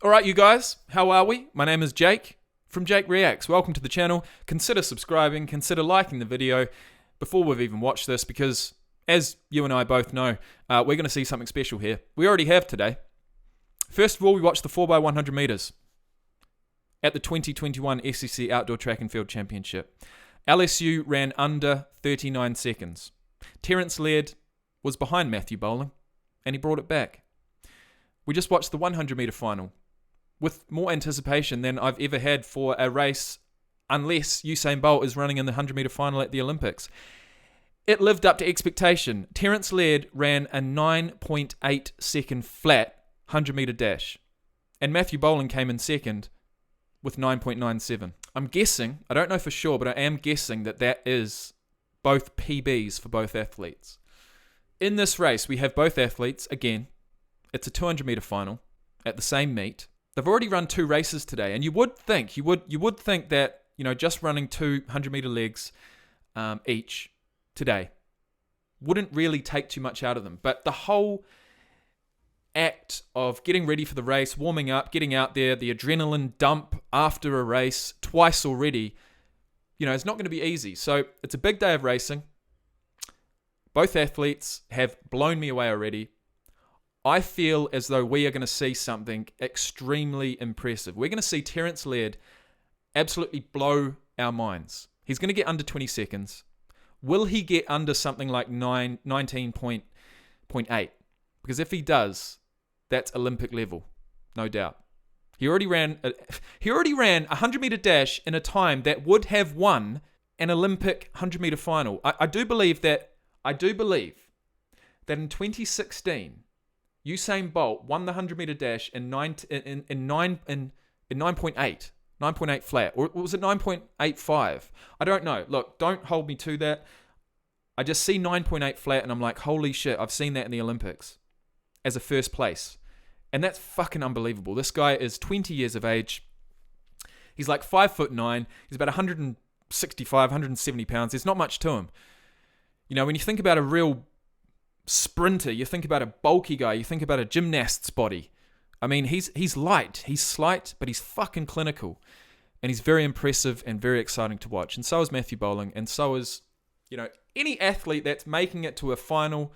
Alright you guys, how are we? My name is Jake from Jake Reacts. Welcome to the channel. Consider subscribing, consider liking the video before we've even watched this because as you and I both know, we're going to see something special here. We already have today. First of all, we watched the 4x100 metres at the 2021 SEC Outdoor Track and Field Championship. LSU ran under 39 seconds. Terrance Laird was behind Matthew Boling and he brought it back. We just watched the 100 metre final with more anticipation than I've ever had for a race unless Usain Bolt is running in the 100 metre final at the Olympics. It lived up to expectation. Terrance Laird ran a 9.8 second flat 100 metre dash and Matthew Boling came in second with 9.97. I'm guessing, I don't know for sure, but I am guessing that that is both PBs for both athletes. In this race, we have both athletes, again, it's a 200 metre final at the same meet. They've already run two races today, and you would think that, you know, just running 200 metre legs each today wouldn't really take too much out of them. But the whole act of getting ready for the race, warming up, getting out there, the adrenaline dump after a race twice already, you know, it's not going to be easy. So it's a big day of racing. Both athletes have blown me away already. I feel as though we are going to see something extremely impressive. We're going to see Terrance Laird absolutely blow our minds. He's going to get under 20 seconds. Will he get under something like 19.8? Because if he does, that's Olympic level, no doubt. He already ran a 100 metre dash in a time that would have won an Olympic 100 metre final. I do believe that in 2016, Usain Bolt won the 100 metre dash in 9.8 flat, or was it 9.85? I don't know. Look, don't hold me to that. I just see 9.8 flat and I'm like, holy shit, I've seen that in the Olympics as a first place. And that's fucking unbelievable. This guy is 20 years of age. He's like 5'9". He's about 165, 170 pounds. There's not much to him. You know, when you think about a real sprinter, you think about a bulky guy, you think about a gymnast's body. I mean, he's light, he's slight, but he's fucking clinical. And he's very impressive and very exciting to watch. And so is Matthew Boling, and so is, you know, any athlete that's making it to a final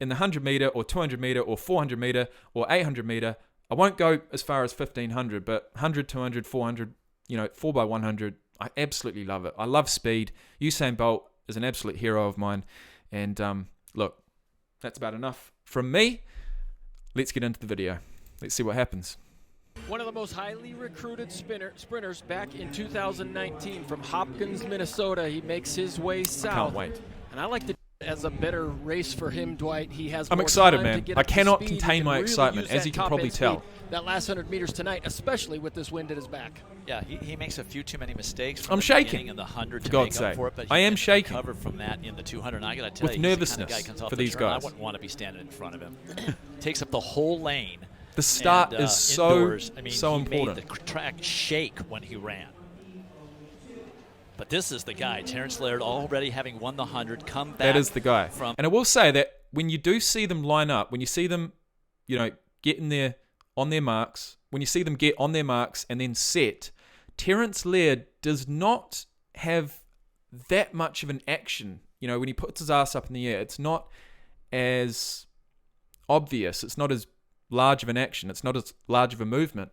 in the 100 metre or 200 metre or 400 metre or 800 metre. I won't go as far as 1500, but 100, 200, 400, you know, 4x100, I absolutely love it. I love speed. Usain Bolt is an absolute hero of mine. And look, that's about enough from me. Let's get into the video. Let's see what happens. One of the most highly recruited sprinters back in 2019 from Hopkins, Minnesota. He makes his way south. I can't wait. And I like to as a better race for him, Dwight. He has. I'm excited, man. I cannot contain my excitement, as you can probably tell. That last 100 meters tonight, especially with this wind at his back. Yeah, he makes a few too many mistakes. I'm shaking. In the 100 for to God's make up sake. for it, but I am shaking. Recovered from that in the 200. And I got to tell with you, nervousness he's the kind of guy comes off for the these turn, guys. I wouldn't want to be standing in front of him. Takes up the whole lane. The start is so indoors, I mean, so he important. Made the track shake when he ran. But this is the guy, Terrance Laird, already having won the 100, come back. That is the guy. And I will say that when you do see them line up, when you see them, you know, get in there on their marks, when you see them get on their marks and then set, Terrance Laird does not have that much of an action. You know, when he puts his ass up in the air, it's not as obvious. It's not as large of an action. It's not as large of a movement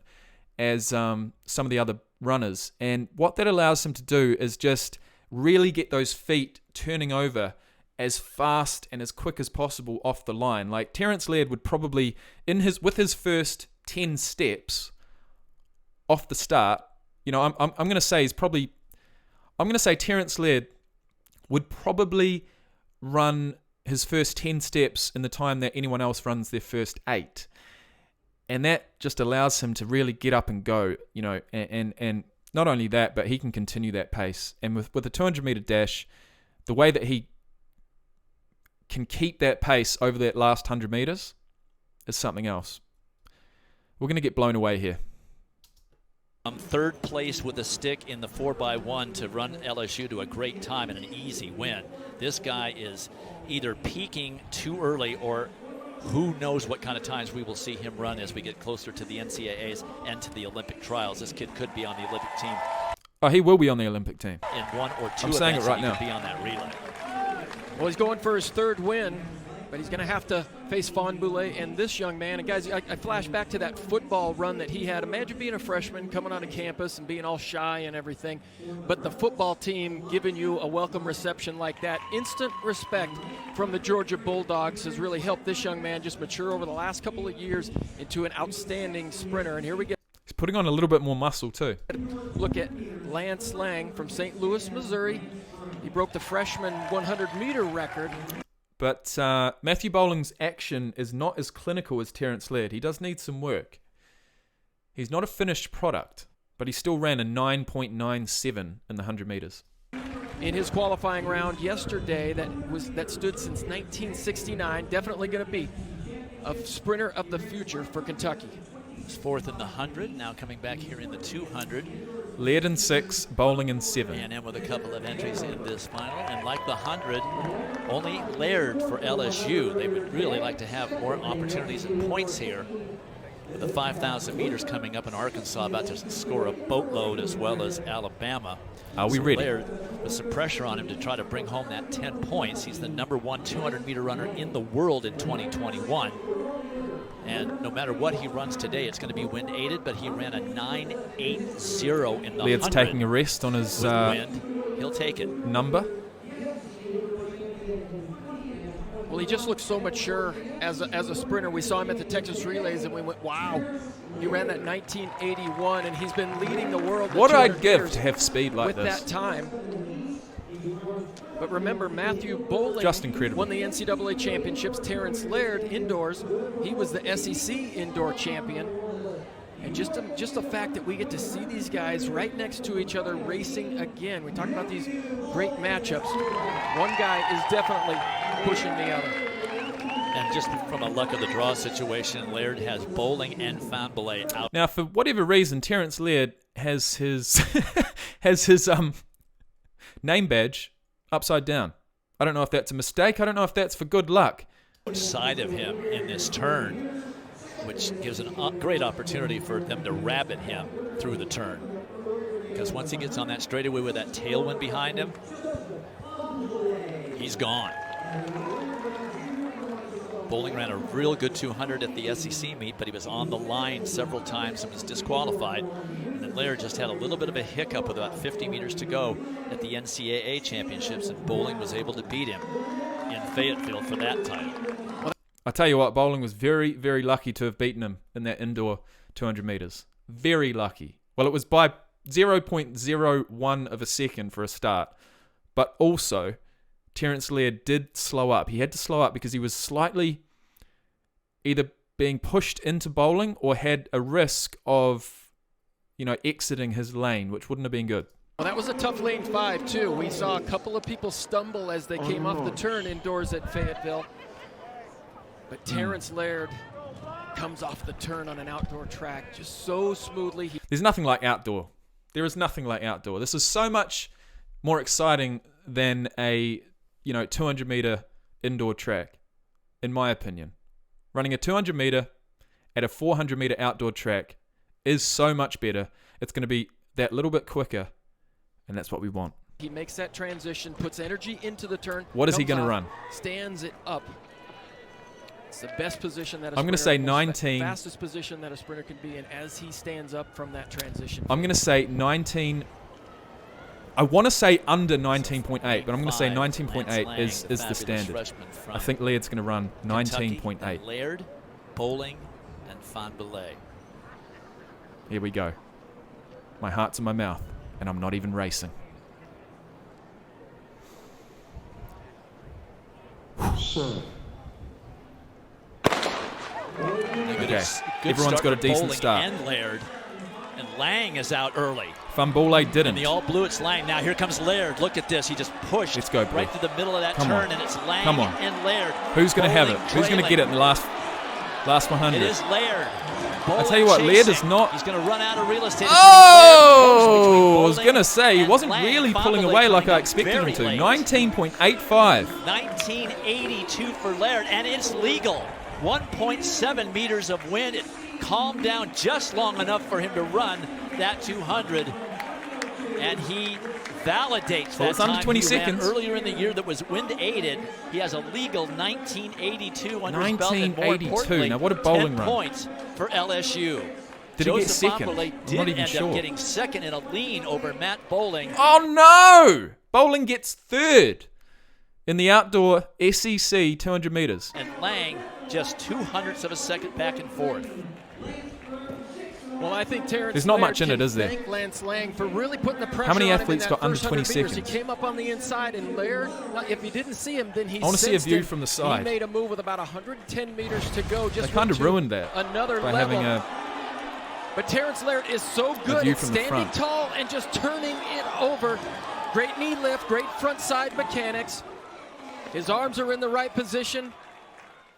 as some of the other runners. And what that allows him to do is just really get those feet turning over as fast and as quick as possible off the line. Like Terrance Laird would probably, with his first 10 steps off the start, you know, I'm going to say Terrance Laird would probably run his first 10 steps in the time that anyone else runs their first 8. And that just allows him to really get up and go, you know, and not only that, but he can continue that pace. And with a 200 metre dash, the way that he can keep that pace over that last 100 metres is something else. We're going to get blown away here. Third place with a stick in the 4x1 to run LSU to a great time and an easy win. This guy is either peaking too early or Who knows what kind of times we will see him run as we get closer to the NCAAs and to the Olympic trials. This kid could be on the Olympic team. Oh, he will be on the Olympic team. In one or two I'm saying it events, right he now. could be on that relay. Well, he's going for his third win, but he's going to have to face Fawn Boulay and this young man. And guys, I flash back to that football run that he had. Imagine being a freshman coming onto campus and being all shy and everything, but the football team giving you a welcome reception like that. Instant respect from the Georgia Bulldogs has really helped this young man just mature over the last couple of years into an outstanding sprinter. And here we go. He's putting on a little bit more muscle too. Look at Lance Lang from St. Louis, Missouri. He broke the freshman 100-meter record. But Matthew Boling's action is not as clinical as Terrence Laird. He does need some work. He's not a finished product, but he still ran a 9.97 in the 100 meters. In his qualifying round yesterday, that stood since 1969, definitely going to be a sprinter of the future for Kentucky. He's fourth in the 100, now coming back here in the 200. Laird in 6, Boling in 7. And with a couple of entries in this final. And like the 100, only Laird for LSU. They would really like to have more opportunities and points here. With the 5,000 meters coming up in Arkansas, about to score a boatload, as well as Alabama. Are we ready? Laird, with some pressure on him to try to bring home that 10 points. He's the number 1 200-meter runner in the world in 2021. And no matter what he runs today, it's going to be wind-aided, but he ran a 9.80 in the Laird's 100. taking a rest on his Wind. He'll take it. number. Well, he just looks so mature as a sprinter. We saw him at the Texas Relays, and we went, wow. He ran that 1981, and he's been leading the world. What I'd give to have speed like with this. that time. But remember, Matthew Boling Just incredible. won the NCAA championships. Terrence Laird indoors, he was the SEC indoor champion. And just the fact that we get to see these guys right next to each other racing again. We talk about these great matchups. One guy is definitely pushing the other. And just from a luck of the draw situation, Laird has Boling and Fawn-Boulay out. Now, for whatever reason, Terrence Laird has his has his name badge upside down. I don't know if that's a mistake. I don't know if that's for good luck. Side of him in this turn, which gives a great opportunity for them to rabbit him through the turn. Because once he gets on that straightaway with that tailwind behind him, he's gone. Boling ran a real good 200 at the SEC meet, but he was on the line several times and was disqualified. And then Laird just had a little bit of a hiccup with about 50 meters to go at the NCAA championships, and Boling was able to beat him in Fayetteville for that title. I tell you what, Boling was very, very lucky to have beaten him in that indoor 200 meters. Very lucky. Well, it was by 0.01 of a second for a start, but also Terrence Laird did slow up. He had to slow up because he was slightly either being pushed into Boling or had a risk of, exiting his lane, which wouldn't have been good. Well, that was a tough lane 5 too. We saw a couple of people stumble as they came off the turn indoors at Fayetteville. But Terrence Laird comes off the turn on an outdoor track just so smoothly. There's nothing like outdoor. There is nothing like outdoor. This is so much more exciting than a 200 meter indoor track, in my opinion. Running a 200 meter at a 400 meter outdoor track is so much better. It's going to be that little bit quicker, and that's what we want. He makes that transition, puts energy into the turn. What is he going to run? Stands it up. It's the best position that a I'm going to sprinter, say 19. the fastest position that a sprinter can be in as he stands up from that transition. I'm going to say 19. I want to say under 19.8, but I'm going to say 19.8 is the standard. I think Laird's going to run 19.8. Laird, Boling, and Fawn-Boulay. Here we go. My heart's in my mouth, and I'm not even racing. Okay, everyone's got a decent start. And Laird, and Lang is out early. Fawn-Boulay didn't. And the all blue, it's Lang. Now here comes Laird. Look at this. He just pushed right through the middle of that turn, and it's Lang and Laird. Who's going to have it? Who's going to get it in the last 100? It is Laird. I tell you what, Laird is not. He's going to run out of real estate. Oh! I was going to say, he wasn't really pulling away like I expected him to. 19.85. 1982 for Laird, and it's legal. 1.7 meters of wind. It calmed down just long enough for him to run that 200. And he validates that it's under time 20 he ran seconds. earlier in the year that was wind aided. He has a legal 1982 under his belt, and more 1982. importantly, Now what a bowling 10 run. points for LSU. Did he get Joseph second? Bombele I'm did not even end sure. up getting second in a lean over Matt Bowling. Oh no! Bowling gets third in the outdoor SEC 200 meters. And Lang just 0.02 of a second back and forth. Well, I think Terrence There's not Laird much in it, can is there? thank Lance Lang for really putting the pressure How many on him athletes in got that under first 20 100 meters. seconds? He came up on the inside, and Laird, if you didn't see him, then he I wanna see a sensed view him. from the side. He made a move with about 110 meters to go. Just They kind of went to ruined that another by level. having a But Terrence Laird is so good view at from the standing front. tall and just turning it over. Great knee lift, great front side mechanics. His arms are in the right position.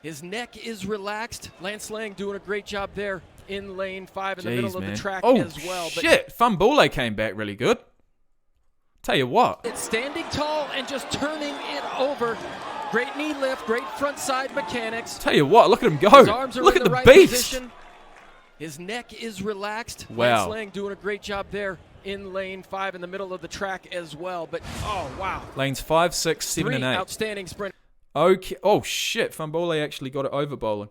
His neck is relaxed. Lance Lang doing a great job there in lane 5 in the middle of the track as well. But shit. Fambule came back really good. Tell you what. it's standing tall and just turning it over. Great knee lift, great front side mechanics. Tell you what. Look at him go. His arms are Look in at the the right beast. position. His neck is relaxed. Wow. Lance Lang doing a great job there in lane 5 in the middle of the track as well. But, oh, wow. Lanes 5, 6, 7, and 8. Outstanding sprint. Okay. Oh, shit. Fambule actually got it over Bowling.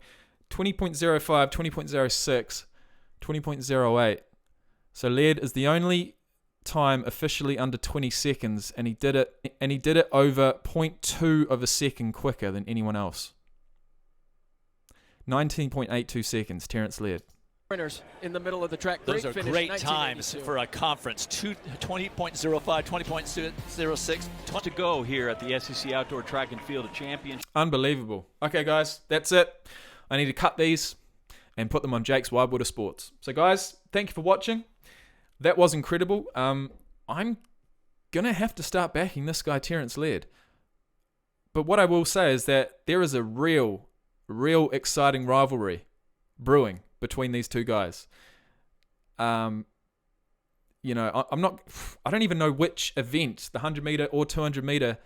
20.05, 20.06, 20.08. So Laird is the only time officially under 20 seconds, and he did it over 0.2 of a second quicker than anyone else. 19.82 seconds, Terrence Laird. Sprinters in the middle of the track. Those are finish, great times 1982. for a conference. 20.05, 20.06. To go here at the SEC Outdoor Track and Field Championship. Unbelievable. Okay, guys, that's it. I need to cut these and put them on Jake's Wild Water Sports. So, guys, thank you for watching. That was incredible. I'm going to have to start backing this guy, Terrence Laird. But what I will say is that there is a real exciting rivalry brewing between these two guys. You know, I don't even know which event, the 100 meter or 200 meter,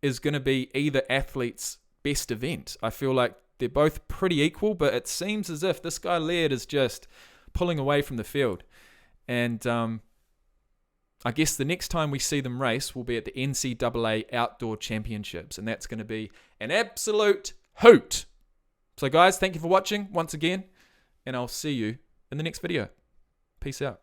is going to be either athlete's best event. I feel like they're both pretty equal, but it seems as if this guy Laird is just pulling away from the field. And I guess the next time we see them race will be at the NCAA Outdoor Championships, and that's going to be an absolute hoot. So guys, thank you for watching once again, and I'll see you in the next video. Peace out.